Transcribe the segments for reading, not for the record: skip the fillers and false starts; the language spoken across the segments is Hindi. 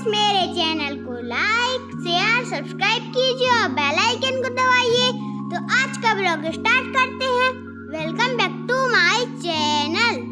गाइस, मेरे चैनल को लाइक शेयर सब्सक्राइब कीजिए और बेल आइकन को दबाइए। तो आज का ब्लॉग स्टार्ट करते हैं। Welcome back to my channel.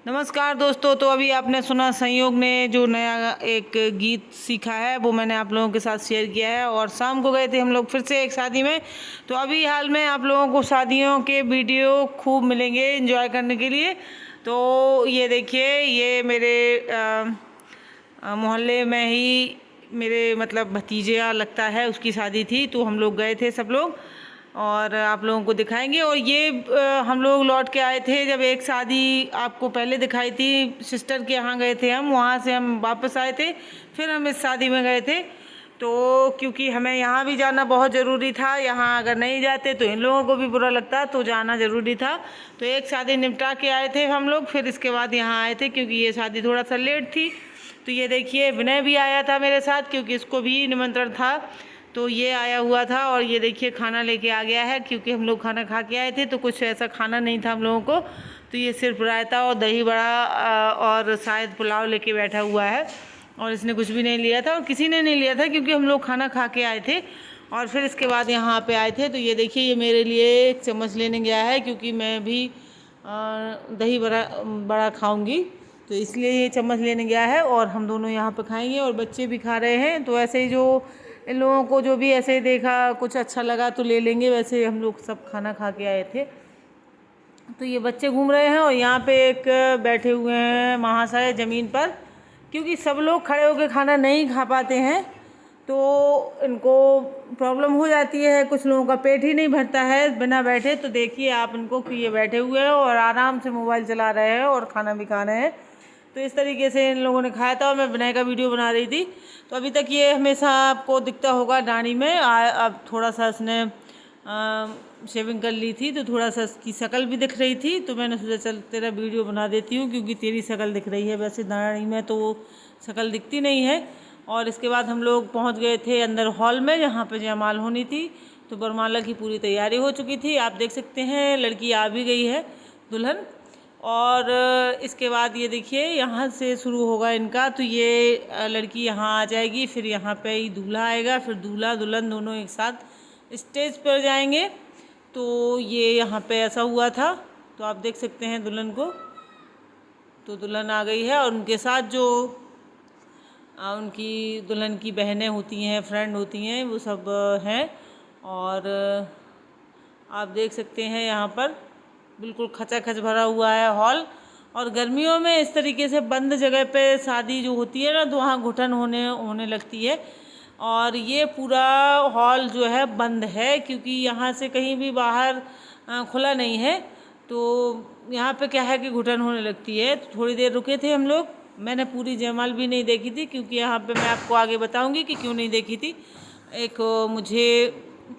नमस्कार दोस्तों। तो अभी आपने सुना संयोग ने जो नया एक गीत सीखा है वो मैंने आप लोगों के साथ शेयर किया है। और शाम को गए थे हम लोग फिर से एक शादी में। तो अभी हाल में आप लोगों को शादियों के वीडियो खूब मिलेंगे एंजॉय करने के लिए। तो ये देखिए, ये मेरे मोहल्ले में ही मेरे मतलब भतीजा लगता है, उसकी शादी थी। तो हम लोग गए थे सब लोग और आप लोगों को दिखाएंगे। और ये हम लोग लौट के आए थे जब एक शादी आपको पहले दिखाई थी, सिस्टर के यहाँ गए थे हम, वहाँ से हम वापस आए थे, फिर हम इस शादी में गए थे। तो क्योंकि हमें यहाँ भी जाना बहुत ज़रूरी था, यहाँ अगर नहीं जाते तो इन लोगों को भी बुरा लगता, तो जाना ज़रूरी था। तो एक शादी निपटा के आए थे हम लोग, फिर इसके बाद यहाँ आए थे क्योंकि ये शादी थोड़ा सा लेट थी। तो ये देखिए, विनय भी आया था मेरे साथ क्योंकि इसको भी निमंत्रण था, तो ये आया हुआ था। और ये देखिए खाना लेके आ गया है क्योंकि हम लोग खाना खा के आए थे तो कुछ ऐसा खाना नहीं था हम लोगों को। तो ये सिर्फ रायता और दही बड़ा और शायद पुलाव लेके बैठा हुआ है। और इसने कुछ भी नहीं लिया था और किसी ने नहीं लिया था क्योंकि हम लोग खाना खा के आए थे और फिर इसके बाद यहाँ पे आए थे। तो ये देखिए, ये मेरे लिए एक चम्मच लेने गया है क्योंकि मैं भी दही बड़ा खाऊँगी, तो इसलिए ये चम्मच लेने गया है और हम दोनों यहाँ पर खाएँगे और बच्चे भी खा रहे हैं। तो ऐसे ही जो इन लोगों को जो भी ऐसे देखा कुछ अच्छा लगा तो ले लेंगे, वैसे हम लोग सब खाना खा के आए थे। तो ये बच्चे घूम रहे हैं और यहाँ पे एक बैठे हुए हैं महाशय ज़मीन पर, क्योंकि सब लोग खड़े होकर खाना नहीं खा पाते हैं तो इनको प्रॉब्लम हो जाती है। कुछ लोगों का पेट ही नहीं भरता है बिना बैठे। तो देखिए आप इनको कि ये बैठे हुए हैं और आराम से मोबाइल चला रहे हैं और खाना भी खा रहे हैं। तो इस तरीके से इन लोगों ने खाया था और मैं विनय का वीडियो बना रही थी। तो अभी तक ये हमेशा आपको दिखता होगा डानी में, अब थोड़ा सा इसने शेविंग कर ली थी तो थोड़ा सा इसकी शक्ल भी दिख रही थी। तो मैंने सोचा चल तेरा वीडियो बना देती हूँ क्योंकि तेरी शक्ल दिख रही है, वैसे डानी में तो शक्ल दिखती नहीं है। और इसके बाद हम लोग पहुँच गए थे अंदर हॉल में जहाँ पर जयमाल होनी थी। तो वरमाला की पूरी तैयारी हो चुकी थी, आप देख सकते हैं लड़की आ भी गई है, दुल्हन। और इसके बाद ये देखिए यहाँ से शुरू होगा इनका। तो ये लड़की यहाँ आ जाएगी, फिर यहाँ पे ही दूल्हा आएगा, फिर दूल्हा दुल्हन दोनों एक साथ स्टेज पर जाएंगे। तो ये यहाँ पे ऐसा हुआ था। तो आप देख सकते हैं दुल्हन को। तो दुल्हन आ गई है और उनके साथ जो उनकी दुल्हन की बहनें होती हैं, फ्रेंड होती हैं, वो सब हैं। और आप देख सकते हैं यहाँ पर बिल्कुल खचाखच भरा हुआ है हॉल। और गर्मियों में इस तरीके से बंद जगह पे शादी जो होती है ना, तो वहाँ घुटन होने लगती है। और ये पूरा हॉल जो है बंद है, क्योंकि यहाँ से कहीं भी बाहर खुला नहीं है। तो यहाँ पे क्या है कि घुटन होने लगती है। तो थोड़ी देर रुके थे हम लोग। मैंने पूरी जयमाल भी नहीं देखी थी, क्योंकि यहाँ पे मैं आपको आगे बताऊँगी कि क्यों नहीं देखी थी। एक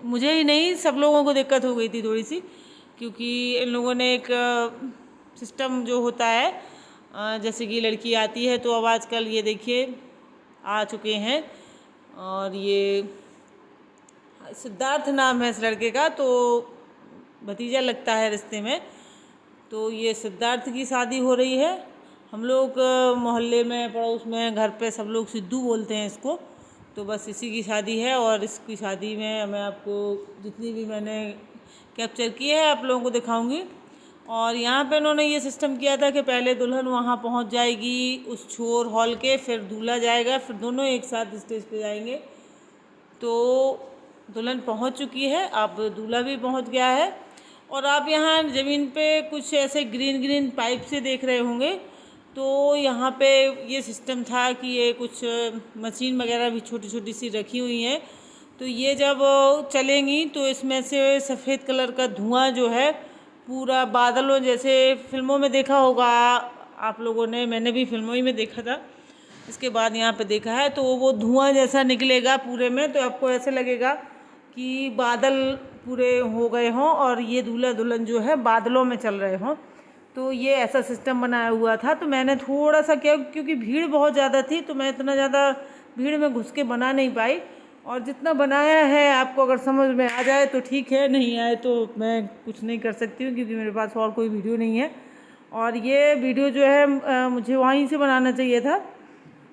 मुझे ही नहीं, सब लोगों को दिक्कत हो गई थी थोड़ी सी, क्योंकि इन लोगों ने एक सिस्टम जो होता है, जैसे कि लड़की आती है तो अब आजकल ये देखिए आ चुके हैं। और ये सिद्धार्थ नाम है इस लड़के का, तो भतीजा लगता है रिश्ते में। तो ये सिद्धार्थ की शादी हो रही है। हम लोग मोहल्ले में, पड़ोस में, घर पे सब लोग सिद्धू बोलते हैं इसको। तो बस इसी की शादी है, और इसकी शादी में मैं आपको जितनी भी मैंने कैप्चर की है आप लोगों को दिखाऊंगी। और यहाँ पे उन्होंने ये सिस्टम किया था कि पहले दुल्हन वहाँ पहुँच जाएगी उस छोर हॉल के, फिर दूल्हा जाएगा, फिर दोनों एक साथ स्टेज पे जाएंगे। तो दुल्हन पहुँच चुकी है, अब दूल्हा भी पहुँच गया है। और आप यहाँ ज़मीन पे कुछ ऐसे ग्रीन ग्रीन पाइप से देख रहे होंगे। तो यहाँ पे ये सिस्टम था कि ये कुछ मशीन वगैरह भी छोटी छोटी सी रखी हुई हैं। तो ये जब चलेंगी तो इसमें से सफ़ेद कलर का धुआं जो है पूरा बादलों जैसे, फिल्मों में देखा होगा आप लोगों ने, मैंने भी फिल्मों ही में देखा था, इसके बाद यहाँ पे देखा है। तो वो धुआं जैसा निकलेगा पूरे में, तो आपको ऐसे लगेगा कि बादल पूरे हो गए हों और ये दूल्हा दुल्हन जो है बादलों में चल रहे हों। तो ये ऐसा सिस्टम बनाया हुआ था। तो मैंने थोड़ा सा क्या, क्योंकि भीड़ बहुत ज़्यादा थी, तो मैं इतना ज़्यादा भीड़ में घुस के बना नहीं पाई। और जितना बनाया है आपको अगर समझ में आ जाए तो ठीक है, नहीं आए तो मैं कुछ नहीं कर सकती हूँ, क्योंकि मेरे पास और कोई वीडियो नहीं है। और ये वीडियो जो है मुझे वहीं से बनाना चाहिए था,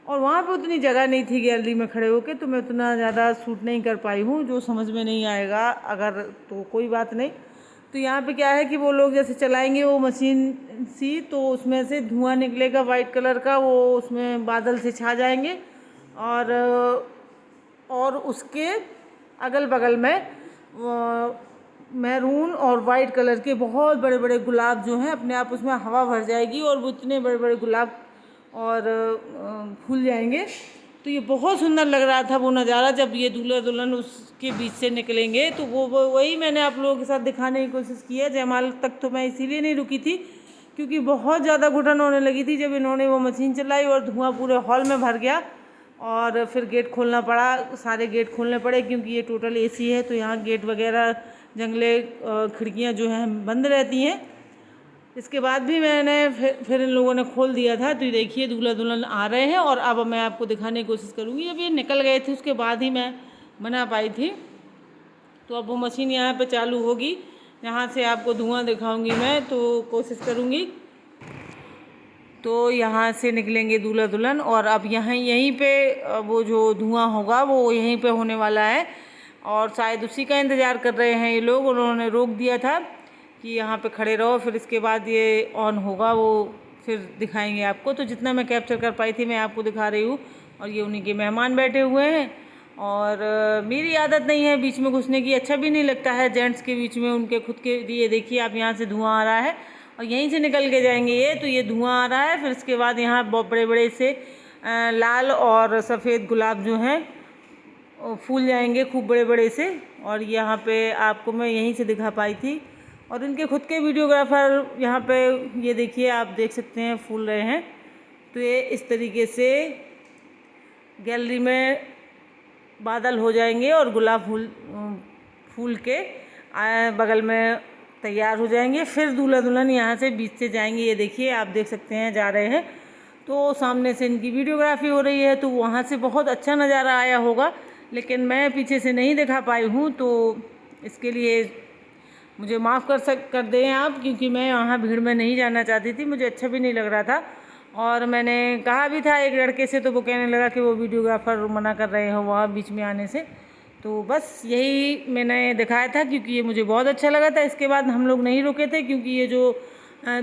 और वहाँ पे उतनी जगह नहीं थी गैलरी में खड़े होके, तो मैं उतना ज़्यादा शूट नहीं कर पाई हूँ। जो समझ में नहीं आएगा अगर तो कोई बात नहीं। तो यहाँ पे क्या है कि वो लोग जैसे चलाएंगे वो मशीन सी, तो उसमें से धुआं निकलेगा वाइट कलर का, वो उसमें बादल से छा जाएंगे। और उसके अगल बगल में मैरून और वाइट कलर के बहुत बड़े बड़े गुलाब जो हैं, अपने आप उसमें हवा भर जाएगी और वो इतने बड़े बड़े गुलाब और फूल जाएंगे। तो ये बहुत सुंदर लग रहा था वो नज़ारा, जब ये दूल्हा दुल्हन उसके बीच से निकलेंगे। तो वो वही मैंने आप लोगों के साथ दिखाने की कोशिश की है। जयमाल तक तो मैं इसीलिए नहीं रुकी थी, क्योंकि बहुत ज़्यादा घुटन होने लगी थी जब इन्होंने वो मशीन चलाई और धुआं पूरे हॉल में भर गया। और फिर गेट खोलना पड़ा, सारे गेट खोलने पड़े, क्योंकि ये टोटल एसी है। तो यहाँ गेट वगैरह, जंगले, खिड़कियाँ जो हैं बंद रहती हैं। इसके बाद भी मैंने फिर इन लोगों ने खोल दिया था। तो ये देखिए दूल्हा दुल्हन आ रहे हैं, और अब मैं आपको दिखाने की कोशिश करूँगी। जब ये निकल गए थे उसके बाद ही मैं बना पाई थी। तो अब वो मशीन यहाँ पे चालू होगी, यहाँ से आपको धुआं दिखाऊंगी मैं, तो कोशिश करूँगी। तो यहाँ से निकलेंगे दूल्हा दुल्हन, और अब यहीं पे वो जो धुआं होगा वो यहीं पे होने वाला है, और शायद उसी का इंतज़ार कर रहे हैं ये लोग। उन्होंने रोक दिया था कि यहाँ पे खड़े रहो, फिर इसके बाद ये ऑन होगा, वो फिर दिखाएंगे आपको। तो जितना मैं कैप्चर कर पाई थी मैं आपको दिखा रही हूँ। और ये उन्हीं के मेहमान बैठे हुए हैं, और मेरी आदत नहीं है बीच में घुसने की, अच्छा भी नहीं लगता है जेंट्स के बीच में उनके खुद के। ये देखिए आप, यहाँ से धुआं आ रहा है और यहीं से निकल के जाएंगे ये। तो ये धुआं आ रहा है, फिर इसके बाद यहाँ बहुत बड़े बड़े से लाल और सफ़ेद गुलाब जो हैं फूल जाएंगे खूब बड़े बड़े से। और यहाँ पे आपको मैं यहीं से दिखा पाई थी। और इनके खुद के वीडियोग्राफर यहाँ पे, ये देखिए आप देख सकते हैं, फूल रहे हैं। तो ये इस तरीके से गैलरी में बादल हो जाएंगे और गुलाब फूल के बगल में तैयार हो जाएंगे। फिर दूल्हा दुल्हन यहाँ से बीच से जाएंगे। ये देखिए आप देख सकते हैं जा रहे हैं। तो सामने से इनकी वीडियोग्राफी हो रही है, तो वहाँ से बहुत अच्छा नज़ारा आया होगा, लेकिन मैं पीछे से नहीं दिखा पाई हूँ। तो इसके लिए मुझे माफ़ कर दें आप, क्योंकि मैं वहाँ भीड़ में नहीं जाना चाहती थी, मुझे अच्छा भी नहीं लग रहा था। और मैंने कहा भी था एक लड़के से, तो वो कहने लगा कि वो वीडियोग्राफर मना कर रहे हो वहाँ बीच में आने से। तो बस यही मैंने दिखाया था, क्योंकि ये मुझे बहुत अच्छा लगा था। इसके बाद हम लोग नहीं रुके थे, क्योंकि ये जो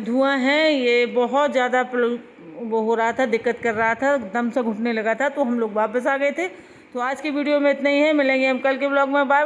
धुआं है ये बहुत ज़्यादा वो हो रहा था, दिक्कत कर रहा था, दम से घुटने लगा था। तो हम लोग वापस आ गए थे। तो आज की वीडियो में इतना ही है, मिलेंगे हम कल के ब्लॉग में। Bye bye.